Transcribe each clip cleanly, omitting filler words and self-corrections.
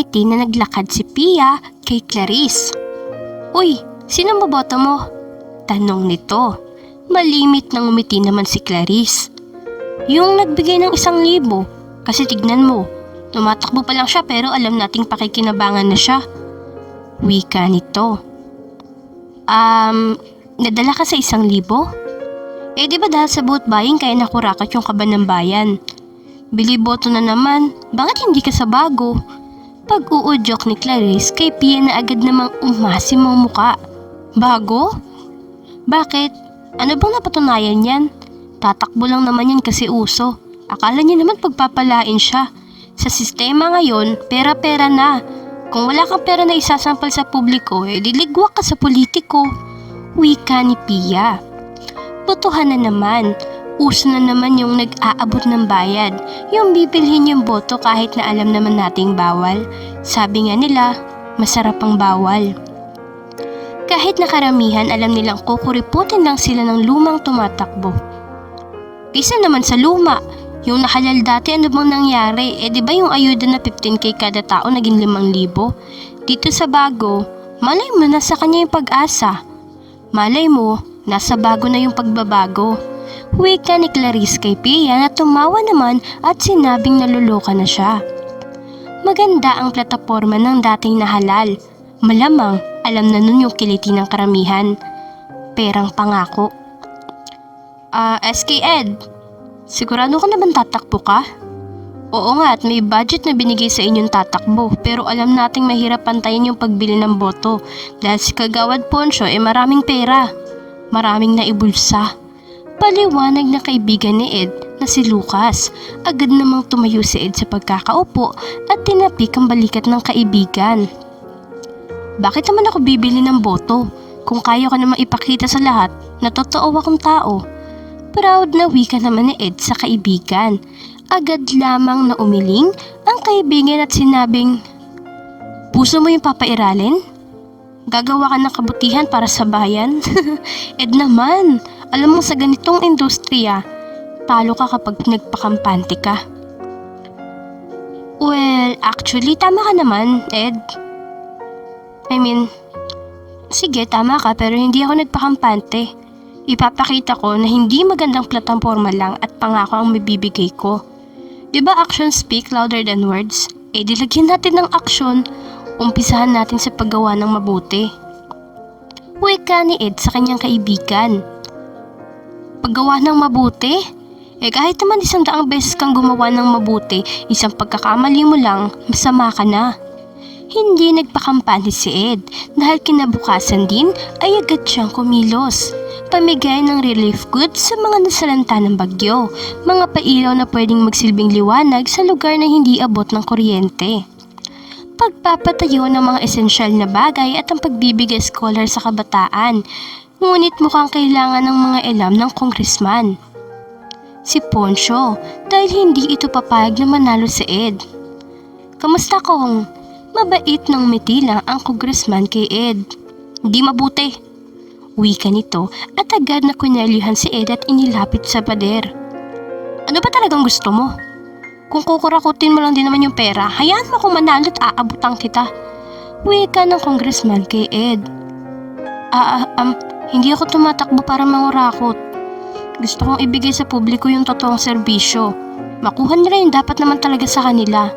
ngiti na naglakad si Pia kay Clarice. "Uy, sino mo boto mo?" tanong nito. Malimit na ngumiti naman si Clarice. "Yung nagbigay ng 1,000, kasi tignan mo, tumatakbo pa lang siya pero alam nating pakikinabangan na siya." Wika nito. Nadala ka sa 1,000? Di ba dahil sa vote buying kaya nakurakot yung kaban ng bayan? Bili boto na naman, bakit hindi ka sa bago?" Pag-uudyok ni Clarice kay Pia na agad namang umasim ang muka. "Bago? Bakit? Ano bang napatunayan yan? Tatakbo lang naman yan kasi uso. Akala niya naman pagpapalain siya. Sa sistema ngayon, pera-pera na. Kung wala kang pera na isasampal sa publiko, diligwak ka sa politiko." Wika ni Pia. Botohan na naman. Uso na naman yung nag-aabot ng bayad. Yung bibilhin yung boto kahit na alam naman nating bawal. Sabi nga nila, masarap ang bawal. Kahit na karamihan alam nilang kukuriputin lang sila ng lumang tumatakbo. Kaysa naman sa luma, yung nahalal dati ano bang nangyari? Di ba yung ayuda na 15K kada tao naging 5,000? Dito sa bago, malay mo nasa kanya yung pag-asa. Malay mo, nasa bago na yung pagbabago. Wika ni Clarice kay Pia na tumawa naman at sinabing naluloka na siya. Maganda ang plataporma ng dating nahalal. Malamang alam na nun yung kiliti ng karamihan. Perang pangako. SK Ed, sigurado ka na bang tatakbo ka? Oo nga at may budget na binigay sa inyong tatakbo pero alam nating mahirap pantayin yung pagbili ng boto dahil si Kagawad Poncio maraming pera. Maraming naibulsa. Paliwanag na kaibigan ni Ed na si Lucas. Agad namang tumayo si Ed sa pagkakaupo at tinapik ang balikat ng kaibigan. Bakit naman ako bibili ng boto kung kaya ka namang ipakita sa lahat na totoo akong tao? Proud na wika naman ni Ed sa kaibigan. Agad lamang na umiling ang kaibigan at sinabing, "Puso mo yung papairalin? Gagawa ka ng kabutihan para sa bayan?" Ed naman, alam mo sa ganitong industriya, talo ka kapag nagpakampante ka. Well, actually tama ka naman, Ed. Sige tama ka pero hindi ako nagpakampante. Ipapakita ko na hindi magandang plataporma lang at pangako ang mabibigay ko. Diba actions speak louder than words? Dilagyan natin ng aksyon. Umpisahan natin sa paggawa ng mabuti. Wika ni Ed sa kanyang kaibigan. Paggawa ng mabuti? Kahit naman 100 beses kang gumawa ng mabuti, isang pagkakamali mo lang, masama ka na. Hindi nagpakampante si Ed dahil kinabukasan din ay agad siyang kumilos. Pamigay ng relief goods sa mga nasalanta ng bagyo, mga pailaw na pwedeng magsilbing liwanag sa lugar na hindi abot ng kuryente. Pagpapatayo ng mga esensyal na bagay at ang pagbibigay scholar sa kabataan, ngunit mukhang kailangan ng mga elam ng congressman. Si Poncio, dahil hindi ito papayag na manalo si Ed. "Kamusta kong?" Mabait ng miti lang ang congressman kay Ed. "Hindi mabuti." Wika nito at agad na kunyelyuhan si Ed at inilapit sa pader. "Ano ba talagang gusto mo? Kung kukurakutin mo lang din naman yung pera, hayaan mo kung manalo at aabutan kita." Wika ng congressman kay Ed. Hindi ako tumatakbo para mangurakot. Gusto kong ibigay sa publiko yung totoong serbisyo. Makuha nila yung dapat naman talaga sa kanila."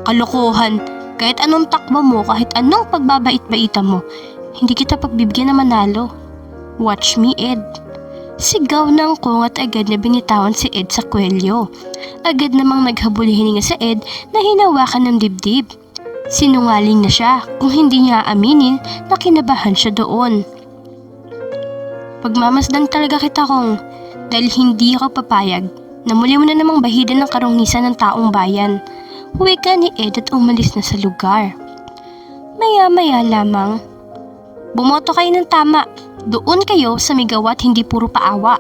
"Kalokohan. Kahit anong takbo mo, kahit anong pagbabait-baitan mo, hindi kita pagbibigyan na manalo. Watch me, Ed." Sigaw ng kong at agad na binitawan si Ed sa kwelyo. Agad namang naghabol hininga sa Ed na hinawakan ng dibdib. Sinungaling na siya kung hindi niya aaminin na kinabahan siya doon. "Pagmamasdan talaga kita kong dahil hindi ako papayag na muli mo na namang bahidan ng karungisan ng taong bayan." Wika ni Ed at umalis na sa lugar. Maya-maya lamang, "Bumoto kayo ng tama. Doon kayo sa migawa at hindi puro paawa."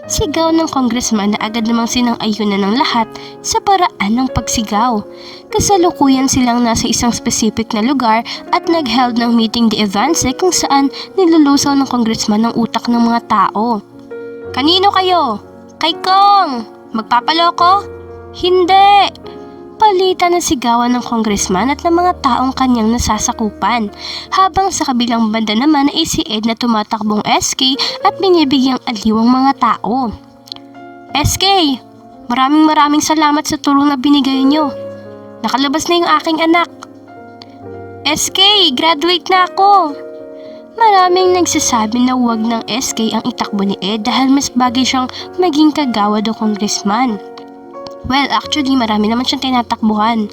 Sigaw ng congressman na agad namang sinang-ayunan ng lahat sa paraan ng pagsigaw. Kasalukuyan silang nasa isang specific na lugar at nag-held ng meeting de Evance kung saan nilulusaw ng congressman ng utak ng mga tao. "Kanino kayo? Kay Kong! Magpapaloko? Hindi! Palitan na sigawan ng congressman at ng mga taong kanyang nasasakupan. Habang sa kabilang banda naman ay si Ed na tumatakbong SK at binibigyang aliw ang mga tao. SK, maraming salamat sa tulong na binigay nyo. Nakalabas na yung aking anak. SK, graduate na ako. Maraming nagsasabi na huwag ng SK ang itakbo ni Ed dahil mas bagay siyang maging kagawad o congressman. Well, actually marami naman siyang tinatakbuhan.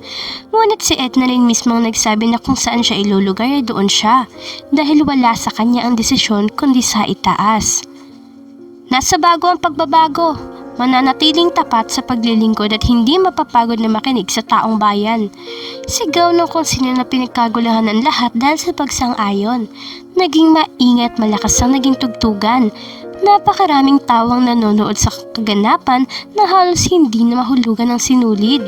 Ngunit si Ed na rin mismo ang nagsabi na kung saan siya ilulugar ay doon siya dahil wala sa kanya ang desisyon kundi sa itaas. Nasa bago ang pagbabago. Mananatiling tapat sa paglilingkod at hindi mapapagod na makinig sa taong bayan. Sigaw ng kung sino na pinagkagulahan ng lahat dahil sa pagsang-ayon. Naging maingat malakas ang naging tugtugan. Napakaraming tawang nanonood sa kaganapan na halos hindi na mahulugan ng sinulid.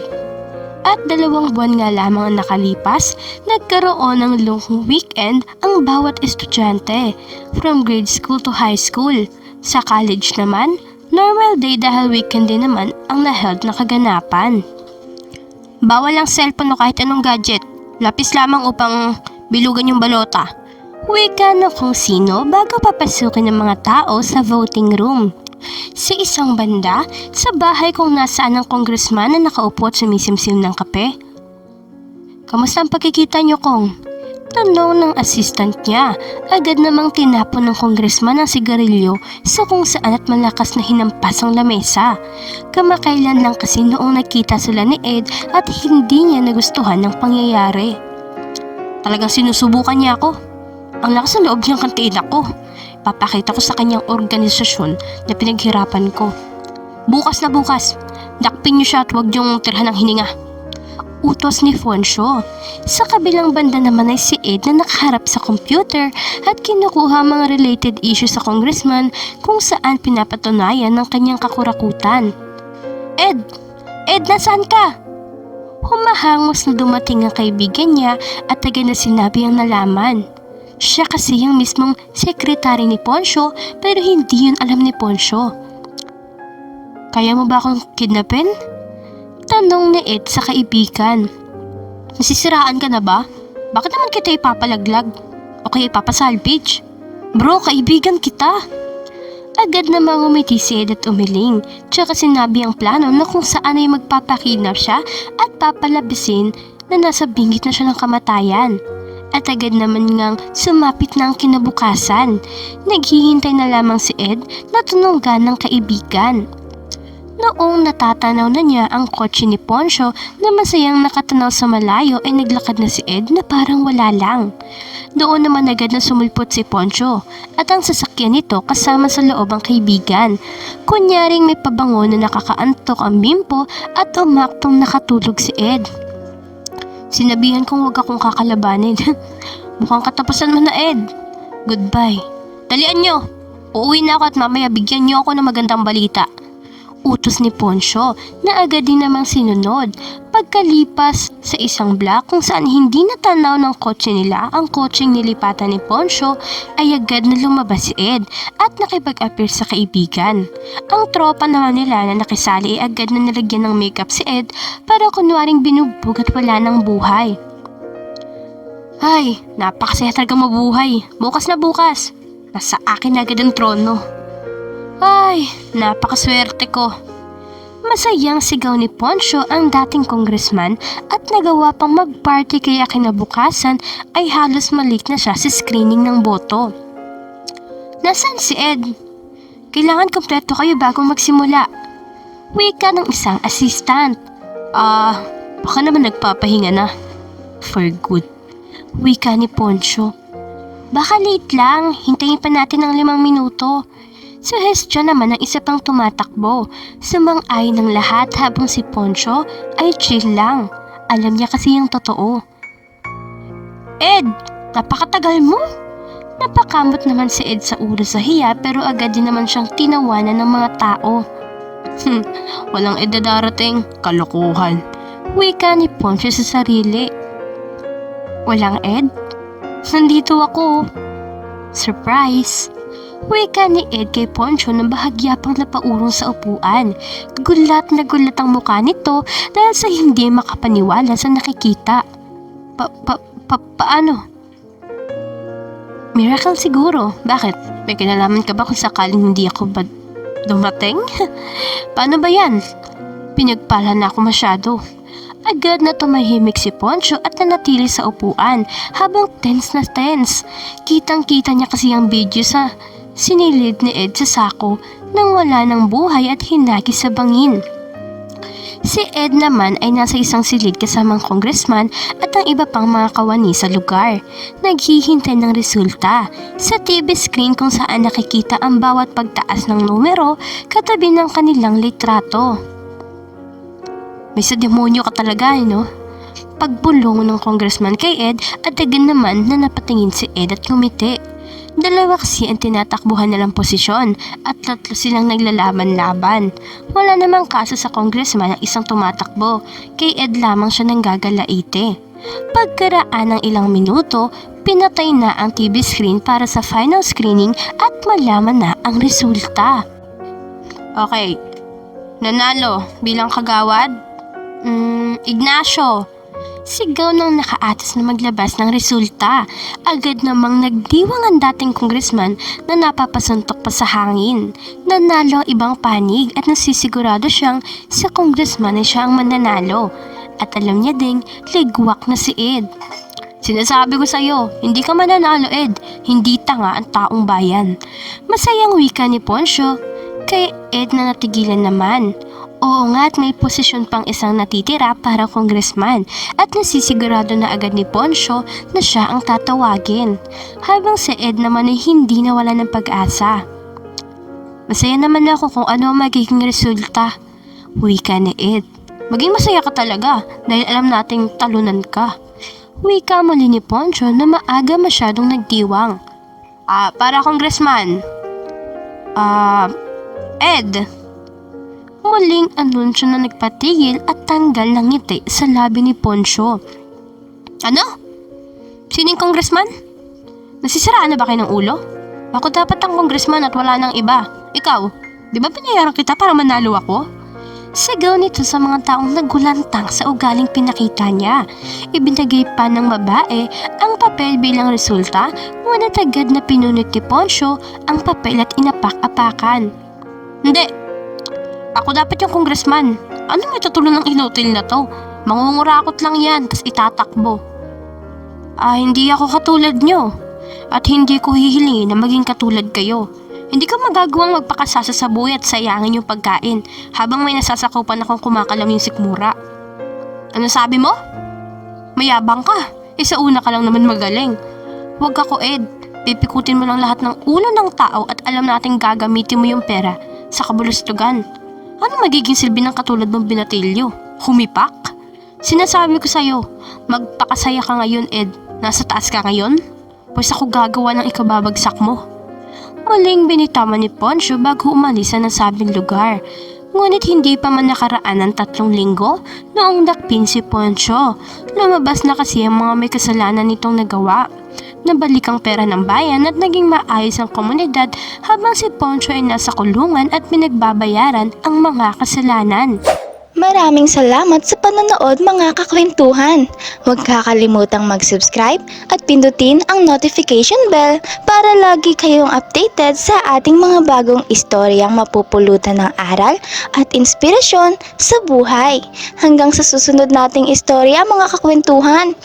At 2 buwan nga lamang ang nakalipas, nagkaroon ng long weekend ang bawat estudyante, from grade school to high school. Sa college naman, normal day dahil weekend din naman ang na-held na kaganapan. Bawal ang cellphone o kahit anong gadget, lapis lamang upang bilugan yung balota. Wika na kung sino bago papasukin ng mga tao sa voting room. Sa isang banda, sa bahay kung nasaan ang congressman na nakaupo at sumisimsim ng kape. Kamusta ang pagkikita niyo, Kong? Tanong ng assistant niya. Agad namang tinapon ng congressman ang sigarilyo sa kung saan at malakas na hinampas ang lamesa. Kamakailan lang kasi noong nakita sila ni Ed at hindi niya nagustuhan ng pangyayari. Talagang sinusubukan niya ako. Ang lakas ng loob niyang kantiin ako. Papakita ko sa kanyang organisasyon na pinaghirapan ko. Bukas na bukas, dakpin niyo siya at huwag niyong tirhan ng hininga. Utos ni Fonsyo. Sa kabilang banda naman ay si Ed na nakaharap sa computer at kinukuha mga related issues sa congressman kung saan pinapatunayan ng kanyang kakurakutan. Ed, nasaan ka? Humahangos na dumating ang kaibigan niya at agad na sinabi ang nalaman. Siya kasi yung mismong sekretary ni Ponsyo pero hindi yun alam ni Ponsyo. Kaya mo ba akong kidnapin? Tanong ni Ed sa kaibigan. Nasisiraan ka na ba? Bakit naman kita ipapalaglag? O kaya ipapasalvage? Bro, kaibigan kita. Agad namang umiti si Ed at umiling. Tsaka sinabi ang plano na kung saan ay magpapakidnap siya at papalabisin na nasa bingit na siya ng kamatayan. At agad naman ngang sumapit na ang kinabukasan. Naghihintay na lamang si Ed na tununggan ng kaibigan. Noong natatanaw na niya ang kotse ni Ponsyo na masayang nakatanaw sa malayo ay naglakad na si Ed na parang wala lang. Doon naman agad na sumulpot si Ponsyo at ang sasakyan nito kasama sa loob ang kaibigan. Kunyaring may pabango na nakakaantok ang bimpo at umaktong nakatulog si Ed. Sinabihan kong huwag akong kakalabanin. Mukhang katapusan mo na, Ed. Goodbye. Dalian nyo. Uuwi na ako at mamaya bigyan nyo ako ng magandang balita. Utos ni Ponsyo na agad din namang sinunod. Pagkalipas sa isang block kung saan hindi natanaw ng kotse nila ang kotseng nilipatan ni Ponsyo ay agad na lumabas si Ed at nakipag-appear sa kaibigan. Ang tropa naman nila na nakisali ay agad na nilagyan ng makeup si Ed para kunwaring binugbog at wala ng buhay. Ay, napakasaya talaga mabuhay. Bukas na bukas. Nasa akin na agad ang trono. Ay, napakaswerte ko. Masayang sigaw ni Ponsyo ang dating congressman at nagawa pang mag-party kaya kinabukasan ay halos malik na siya sa screening ng boto. Nasaan si Ed? Kailangan kompleto kayo bago magsimula. Wika ng isang assistant. Baka naman nagpapahinga na. For good. Wika ni Ponsyo. Baka late lang, hintayin pa natin ng 5 minuto. Suhestyon naman ng isa pang tumatakbo. Sumang-ay ng lahat habang si Ponsyo ay chill lang. Alam niya kasi yung totoo. Ed, napakatagal mo? Napakamot naman si Ed sa ulo sa hiya pero agad din naman siyang tinawanan ng mga tao. Walang Ed na darating, kalokohan. Wika ni Ponsyo sa sarili. Walang Ed? Nandito ako. Surprise! Wika ni Ed kay Poncho na bahagya pang napaurong sa upuan. Gulat na gulat ang mukha nito dahil sa hindi makapaniwala sa nakikita. Paano? Miracle siguro. Bakit? May kinalaman ka ba kung sakaling hindi ako dumating? Paano ba yan? Pinagpala na ako masyado. Agad na tumahimik si Poncho at nanatili sa upuan habang tense na tense. Kitang-kita niya kasi ang video sa sinilid ni Ed sa sako nang wala ng buhay at hinagi sa bangin. Si Ed naman ay nasa isang silid kasamang congressman at ang iba pang mga kawani sa lugar. Naghihintay ng resulta sa TV screen kung saan nakikita ang bawat pagtaas ng numero katabi ng kanilang litrato. May sa demonyo ka talaga, no? Pagbulong ng congressman kay Ed at agad naman na napatingin si Ed at ngumiti. Dalawa kasi ang tinatakbuhan nilang posisyon at tatlo silang naglalaban-laban. Wala namang kaso sa congressman ang isang tumatakbo, kay Ed lamang siya nang gagalaite. Pagkaraan ng ilang minuto, pinatay na ang TV screen para sa final screening at malaman na ang resulta. Okay, nanalo bilang kagawad? Ignacio. Sigaw ng nakaatas na maglabas ng resulta. Agad namang nagdiwang ang dating congressman na napapasuntok pa sa hangin. Nanalo ang ibang panig at nasisigurado siyang sa congressman ay siya ang mananalo. At alam niya ding ligwak na si Ed. Sinasabi ko sa'yo, hindi ka mananalo Ed, hindi tanga ang taong bayan. Masayang wika ni Poncho kay Ed na natigilan naman. Oo nga at may posisyon pang isang natitira para congressman at nasisigurado na agad ni Poncho na siya ang tatawagin. Habang si Ed naman ay hindi nawala ng pag-asa. Masaya naman ako kung ano ang magiging resulta. Wika ni Ed. Maging masaya ka talaga dahil alam nating talunan ka. Wika muli ni Poncho na maaga masyadong nagdiwang. Para congressman. Ed. Muling anunsyo na nagpatigil at tanggal ng ngiti sa labi ni Poncho. Ano? Sining congressman? Nasisiraan na ba kayo ng ulo? Ako dapat ang congressman at wala nang iba. Ikaw, di ba pinayaran kita para manalo ako? Sigaw nito sa mga taong nagulantang sa ugaling pinakita niya. Ibinagay pa ng babae ang papel bilang resulta, ngunit agad na pinunit ni Poncho ang papel at inapak-apakan. Hindi! Ako dapat yung congressman. Ano may tutulong ng inutil na to? Mangungurakot lang yan, tas itatakbo. Hindi ako katulad nyo. At hindi ko hihilingin na maging katulad kayo. Hindi ko magagawang magpakasasa sa buhay at sayangin yung pagkain habang may nasasakupan akong kumakalam yung sikmura. Ano sabi mo? Mayabang ka. Sa una ka lang naman magaling. Huwag ako Ed. Pipikutin mo lang lahat ng ulo ng tao at alam nating gagamitin mo yung pera sa kabulustugan. Ano magiging silbi ng katulad mong binatilyo? Humipak? Sinasabi ko sa'yo, magpakasaya ka ngayon Ed. Nasa taas ka ngayon? Pues ako gagawa ng ikababagsak mo. Muling binitaman ni Poncho bago umalis sa nasabing lugar. Ngunit hindi pa man nakaraan ng 3 linggo noong dakpin si Poncho. Lumabas na kasi ang mga may kasalanan nitong nagawa. Nabalik ang pera ng bayan at naging maayos ang komunidad habang si Poncho ay nasa kulungan at pinagbabayaran ang mga kasalanan. Maraming salamat sa panonood mga kakwentuhan. Huwag kakalimutang mag-subscribe at pindutin ang notification bell para lagi kayong updated sa ating mga bagong istoryang mapupulutan ng aral at inspirasyon sa buhay. Hanggang sa susunod nating istorya mga kakwentuhan.